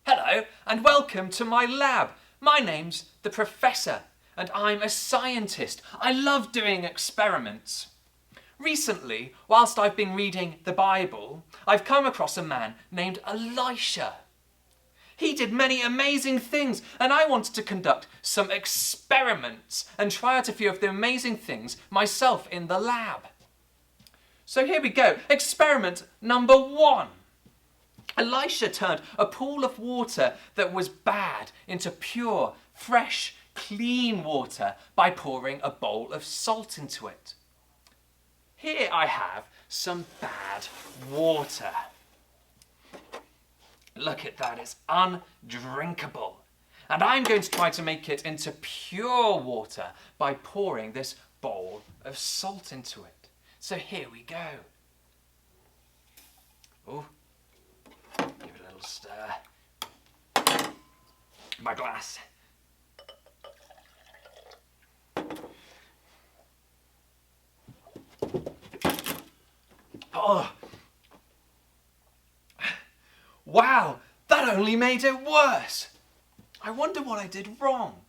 Hello and welcome to my lab. My name's the Professor and I'm a scientist. I love doing experiments. Recently, whilst I've been reading the Bible, I've come across a man named Elisha. He did many amazing things and I wanted to conduct some experiments and try out a few of the amazing things myself in the lab. So here we go. Experiment number 1. Elisha turned a pool of water that was bad into pure, fresh, clean water by pouring a bowl of salt into it. Here I have some bad water. Look at that, it's undrinkable. And I'm going to try to make it into pure water by pouring this bowl of salt into it. So here we go. Oh, give it a little stir. My glass. Oh. Wow, that only made it worse. I wonder what I did wrong.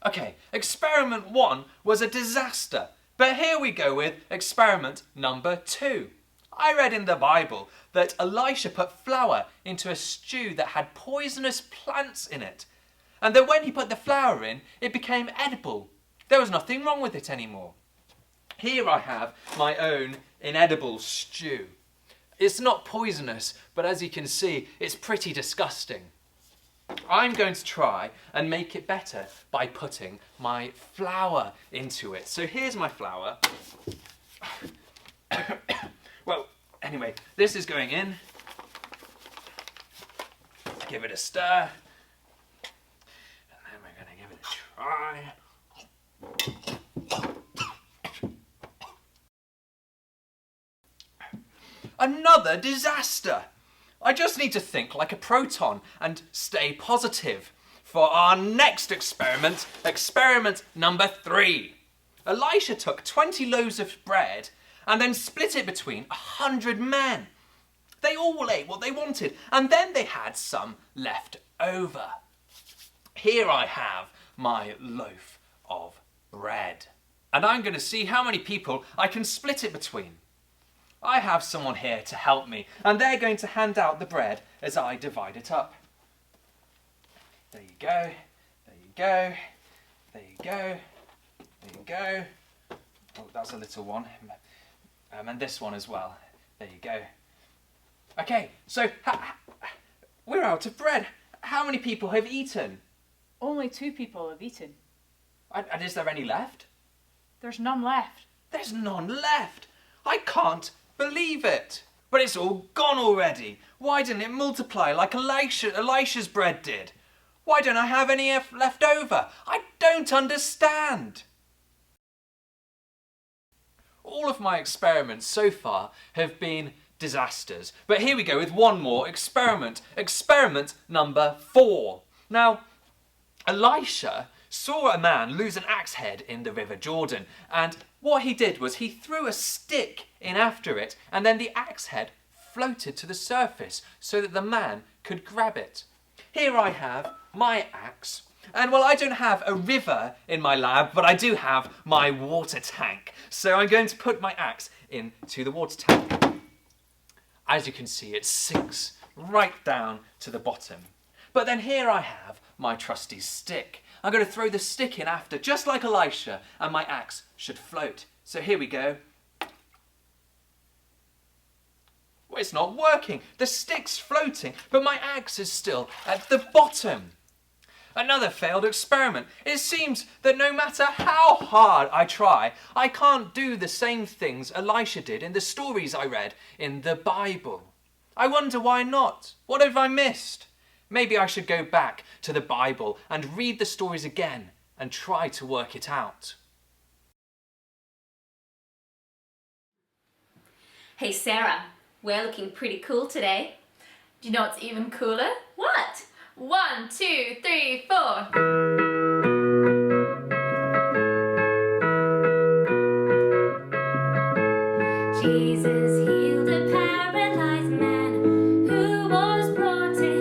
Okay, experiment 1 was a disaster, but here we go with experiment number 2. I read in the Bible that Elisha put flour into a stew that had poisonous plants in it, and that when he put the flour in, it became edible. There was nothing wrong with it anymore. Here I have my own inedible stew. It's not poisonous, but as you can see, it's pretty disgusting. I'm going to try and make it better by putting my flour into it. So here's my flour. Well, anyway, this is going in. Give it a stir. And then we're going to give it a try. Another disaster! I just need to think like a proton and stay positive. For our next experiment, experiment number 3. Elisha took 20 loaves of bread and then split it between 100 men. They all ate what they wanted and then they had some left over. Here I have my loaf of bread. And I'm going to see how many people I can split it between. I have someone here to help me, and they're going to hand out the bread as I divide it up. There you go, there you go, there you go, there you go. Oh, that's a little one. And this one as well. There you go. Okay, so we're out of bread. How many people have eaten? Only 2 people have eaten. And is there any left? There's none left. There's none left. I can't believe it. But it's all gone already. Why didn't it multiply like Elisha's bread did? Why don't I have any left over? I don't understand. All of my experiments so far have been disasters. But here we go with one more experiment. Experiment number 4. Now, Elisha saw a man lose an axe head in the River Jordan, and what he did was he threw a stick in after it, and then the axe head floated to the surface so that the man could grab it. Here I have my axe, and well, I don't have a river in my lab, but I do have my water tank. So I'm going to put my axe into the water tank. As you can see, it sinks right down to the bottom. But then here I have my trusty stick. I'm going to throw the stick in after, just like Elisha, and my axe should float. So here we go. Well, it's not working. The stick's floating, but my axe is still at the bottom. Another failed experiment. It seems that no matter how hard I try, I can't do the same things Elisha did in the stories I read in the Bible. I wonder why not? What have I missed? Maybe I should go back to the Bible and read the stories again and try to work it out. Hey Sarah, we're looking pretty cool today. Do you know what's even cooler? What? 1, 2, 3, 4. Jesus healed a paralyzed man who was brought in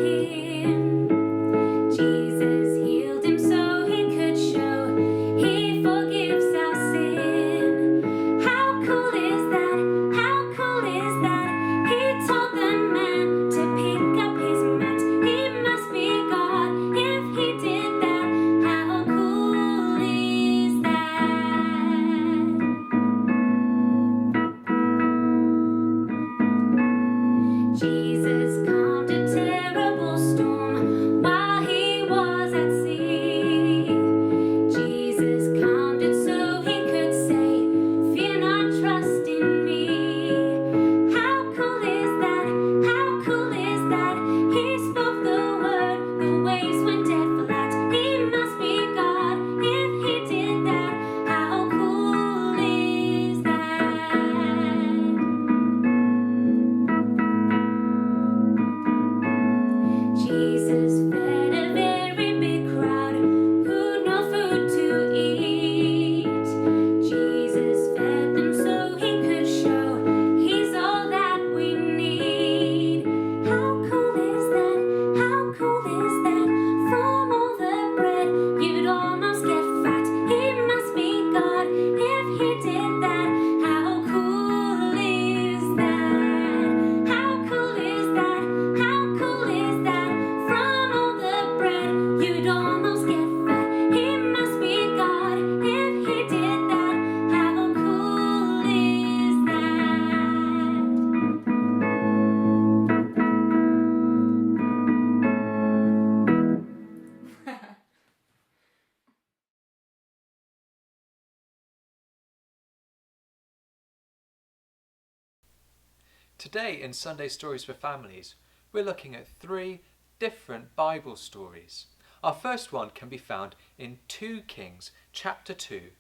Today in Sunday Stories for Families, we're looking at 3 different Bible stories. Our first one can be found in 2 Kings chapter 2,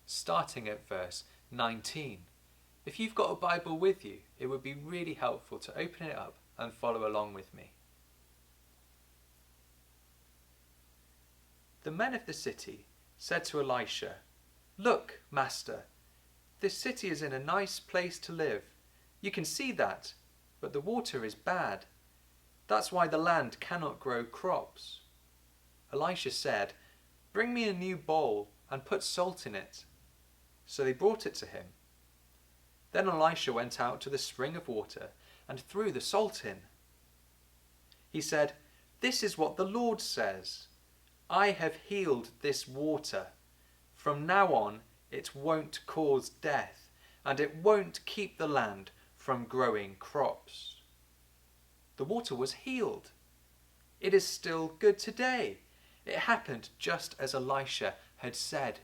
starting at verse 19. If you've got a Bible with you, it would be really helpful to open it up and follow along with me. The men of the city said to Elisha, "Look, Master, this city is in a nice place to live. You can see that, but the water is bad. That's why the land cannot grow crops." Elisha said, "Bring me a new bowl and put salt in it." So they brought it to him. Then Elisha went out to the spring of water and threw the salt in. He said, "This is what the Lord says. I have healed this water. From now on, it won't cause death, and it won't keep the land from growing crops." The water was healed. It is still good today. It happened just as Elisha had said.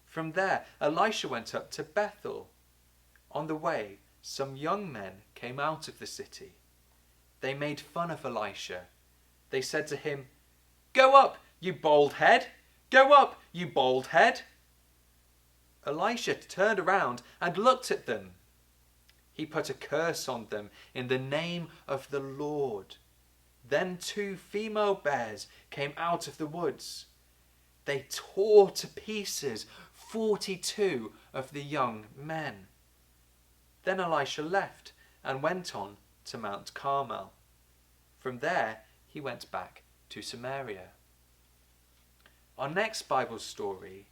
From there, Elisha went up to Bethel. On the way, some young men came out of the city. They made fun of Elisha. They said to him, "Go up, you bald head! Go up, you bald head!" Elisha turned around and looked at them. He put a curse on them in the name of the Lord. Then 2 female bears came out of the woods. They tore to pieces 42 of the young men. Then Elisha left and went on to Mount Carmel. From there, he went back to Samaria. Our next Bible story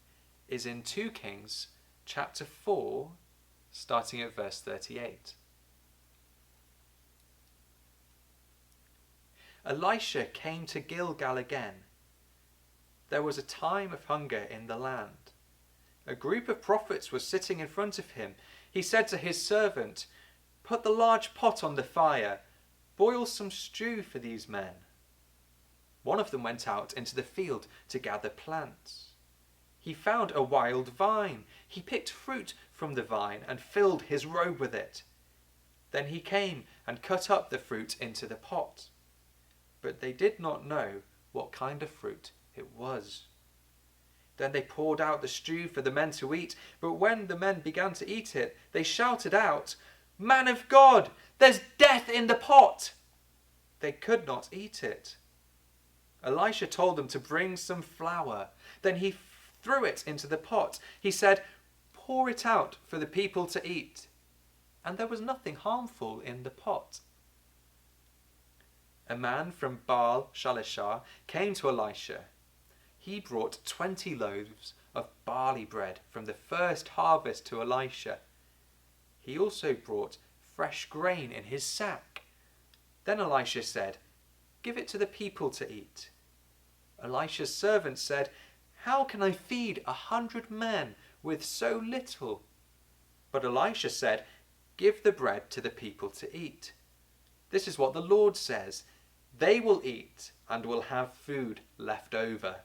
is in 2 Kings chapter 4, starting at verse 38. Elisha came to Gilgal again. There was a time of hunger in the land. A group of prophets was sitting in front of him. He said to his servant, "Put the large pot on the fire. Boil some stew for these men." One of them went out into the field to gather plants. He found a wild vine. He picked fruit from the vine and filled his robe with it. Then he came and cut up the fruit into the pot. But they did not know what kind of fruit it was. Then they poured out the stew for the men to eat, but when the men began to eat it, they shouted out, "Man of God, there's death in the pot!" They could not eat it. Elisha told them to bring some flour. Then he threw it into the pot. He said, "Pour it out for the people to eat." And there was nothing harmful in the pot. A man from Baal Shalishah came to Elisha. He brought 20 loaves of barley bread from the first harvest to Elisha. He also brought fresh grain in his sack. Then Elisha said, "Give it to the people to eat." Elisha's servant said, "How can I feed 100 men with so little?" But Elisha said, "Give the bread to the people to eat. This is what the Lord says. They will eat and will have food left over."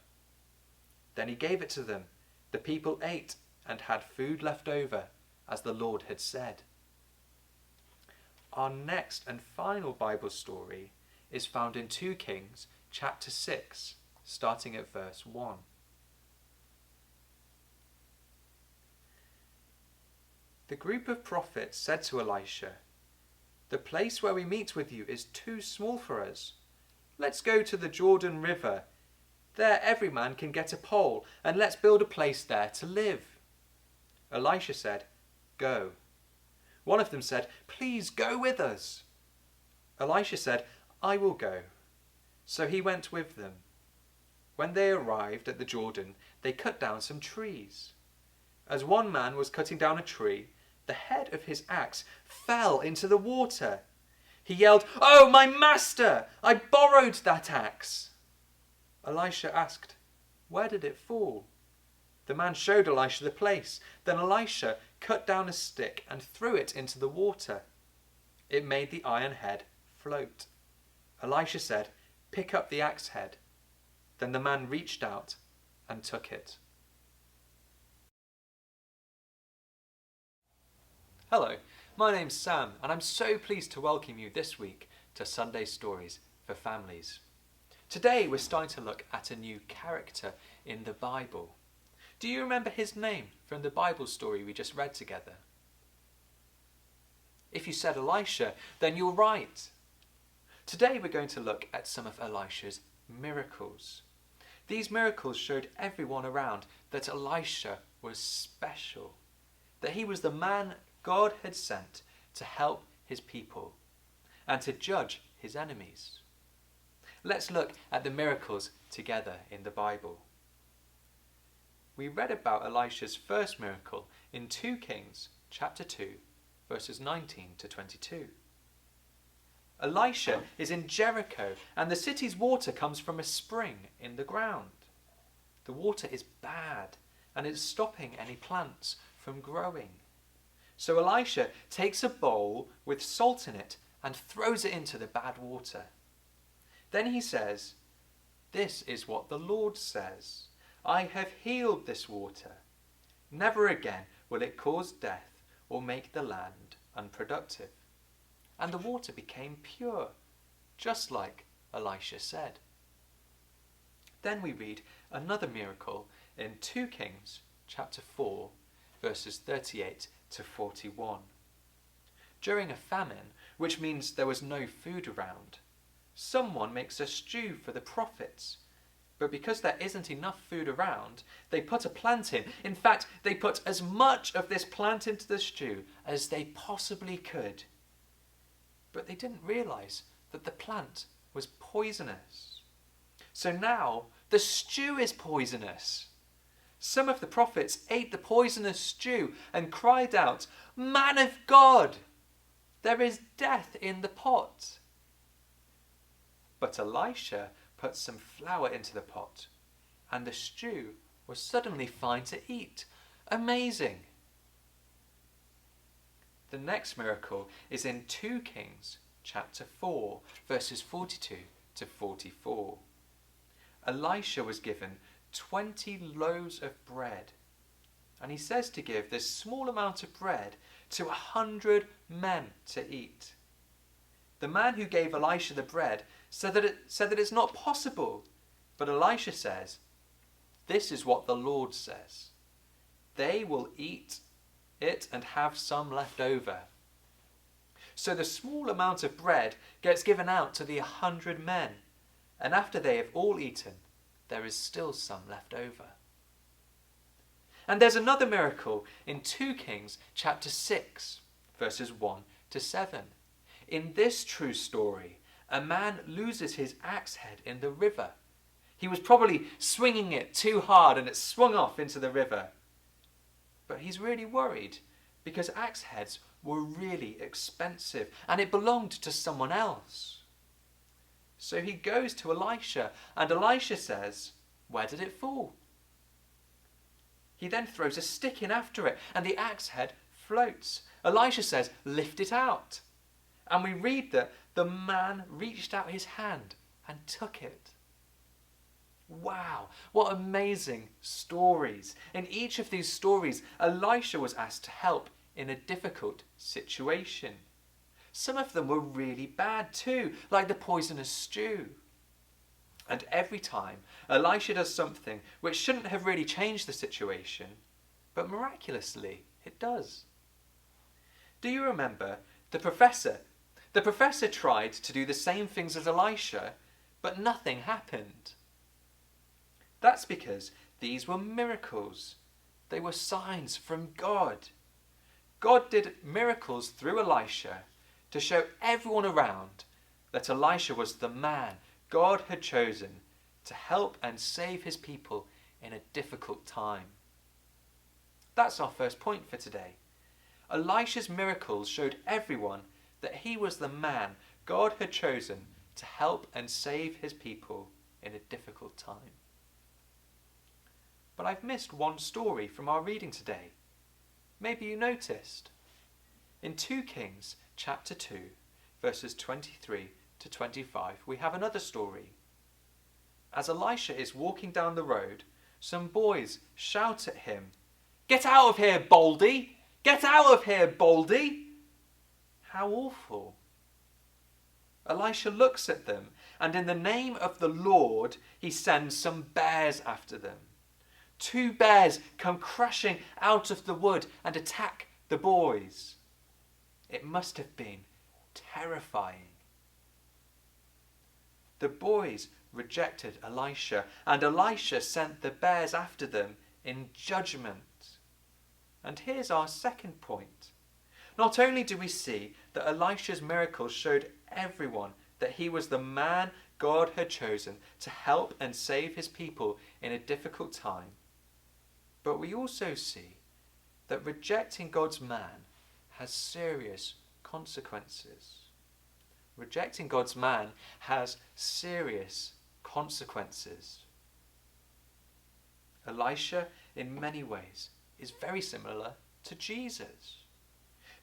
Then he gave it to them. The people ate and had food left over, as the Lord had said. Our next and final Bible story is found in 2 Kings chapter 6, starting at verse 1. The group of prophets said to Elisha, "The place where we meet with you is too small for us. Let's go to the Jordan River. There every man can get a pole, and let's build a place there to live." Elisha said, "Go." One of them said, "Please go with us." Elisha said, "I will go." So he went with them. When they arrived at the Jordan, they cut down some trees. As one man was cutting down a tree, the head of his axe fell into the water. He yelled, "Oh, my master! I borrowed that axe." Elisha asked, "Where did it fall?" The man showed Elisha the place. Then Elisha cut down a stick and threw it into the water. It made the iron head float. Elisha said, "Pick up the axe head." Then the man reached out and took it. Hello, My name's Sam, and I'm so pleased to welcome you this week to Sunday Stories for Families. Today we're starting to look at a new character in the Bible. Do you remember his name from the Bible story we just read together? If you said Elisha, then you're right. Today we're going to look at some of Elisha's miracles. These miracles showed everyone around that Elisha was special, that he was the man God had sent to help his people and to judge his enemies. Let's look at the miracles together in the Bible. We read about Elisha's first miracle in 2 Kings chapter 2, verses 19 to 22. Elisha is in Jericho, and the city's water comes from a spring in the ground. The water is bad, and it's stopping any plants from growing. So Elisha takes a bowl with salt in it and throws it into the bad water. Then he says, "This is what the Lord says. I have healed this water. Never again will it cause death or make the land unproductive." And the water became pure, just like Elisha said. Then we read another miracle in 2 Kings chapter 4, verses 38 to 41. During a famine, which means there was no food around, someone makes a stew for the prophets. But because there isn't enough food around, they put a plant in. In fact, they put as much of this plant into the stew as they possibly could. But they didn't realize that the plant was poisonous. So now the stew is poisonous. Some of the prophets ate the poisonous stew and cried out, "Man of God, there is death in the pot." But Elisha put some flour into the pot, and the stew was suddenly fine to eat. Amazing! The next miracle is in 2 Kings chapter 4, verses 42 to 44. Elisha was given 20 loaves of bread, and he says to give this small amount of bread to 100 men to eat. The man who gave Elisha the bread said that it's not possible, but Elisha says, "This is what the Lord says. They will eat it and have some left over." So the small amount of bread gets given out to the 100 men, and after they have all eaten, there is still some left over. And there's another miracle in 2 Kings chapter 6, verses 1 to 7. In this true story, a man loses his axe head in the river. He was probably swinging it too hard and it swung off into the river. But he's really worried because axe heads were really expensive and it belonged to someone else. So he goes to Elisha and Elisha says, "Where did it fall?" He then throws a stick in after it and the axe head floats. Elisha says, "Lift it out." And we read that the man reached out his hand and took it. Wow, what amazing stories. In each of these stories, Elisha was asked to help in a difficult situation. Some of them were really bad too, like the poisonous stew. And every time, Elisha does something which shouldn't have really changed the situation, but miraculously it does. Do you remember the professor? The professor tried to do the same things as Elisha, but nothing happened. That's because these were miracles. They were signs from God. God did miracles through Elisha to show everyone around that Elisha was the man God had chosen to help and save his people in a difficult time. That's our first point for today. Elisha's miracles showed everyone that he was the man God had chosen to help and save his people in a difficult time. But I've missed one story from our reading today. Maybe you noticed. In 2 Kings chapter 2, verses 23 to 25, we have another story. As Elisha is walking down the road, some boys shout at him, "Get out of here, Baldy! Get out of here, Baldy!" How awful. Elisha looks at them, and in the name of the Lord, he sends some bears after them. 2 bears come crashing out of the wood and attack the boys. It must have been terrifying. The boys rejected Elisha, and Elisha sent the bears after them in judgment. And here's our second point. Not only do we see that Elisha's miracles showed everyone that he was the man God had chosen to help and save his people in a difficult time, but we also see that rejecting God's man has serious consequences. Rejecting God's man has serious consequences. Elisha, in many ways, is very similar to Jesus.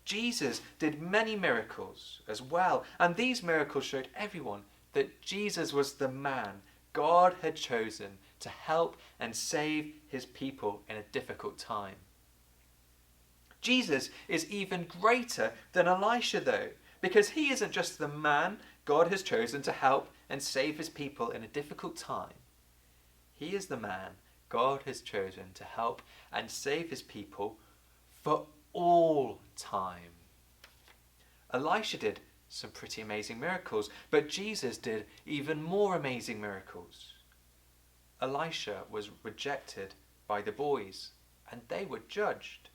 Jesus did many miracles as well, and these miracles showed everyone that Jesus was the man God had chosen to help and save his people in a difficult time. Jesus is even greater than Elisha, though, because he isn't just the man God has chosen to help and save his people in a difficult time. He is the man God has chosen to help and save his people for all time. Elisha did some pretty amazing miracles, but Jesus did even more amazing miracles. Elisha was rejected by the boys, and they were judged.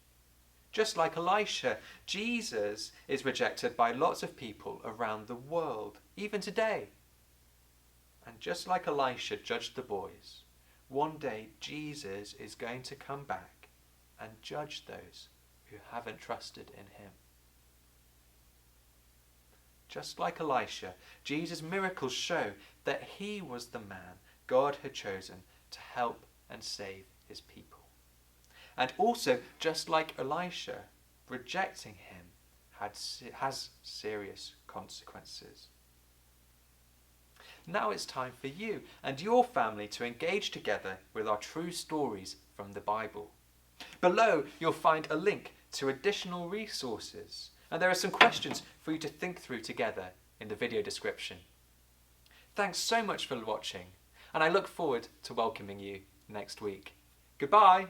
Just like Elisha, Jesus is rejected by lots of people around the world, even today. And just like Elisha judged the boys, one day Jesus is going to come back and judge those who haven't trusted in him. Just like Elisha, Jesus' miracles show that he was the man God had chosen to help and save his people. And also, just like Elisha, rejecting him has serious consequences. Now it's time for you and your family to engage together with our true stories from the Bible. Below, you'll find a link to additional resources, and there are some questions for you to think through together in the video description. Thanks so much for watching, and I look forward to welcoming you next week. Goodbye!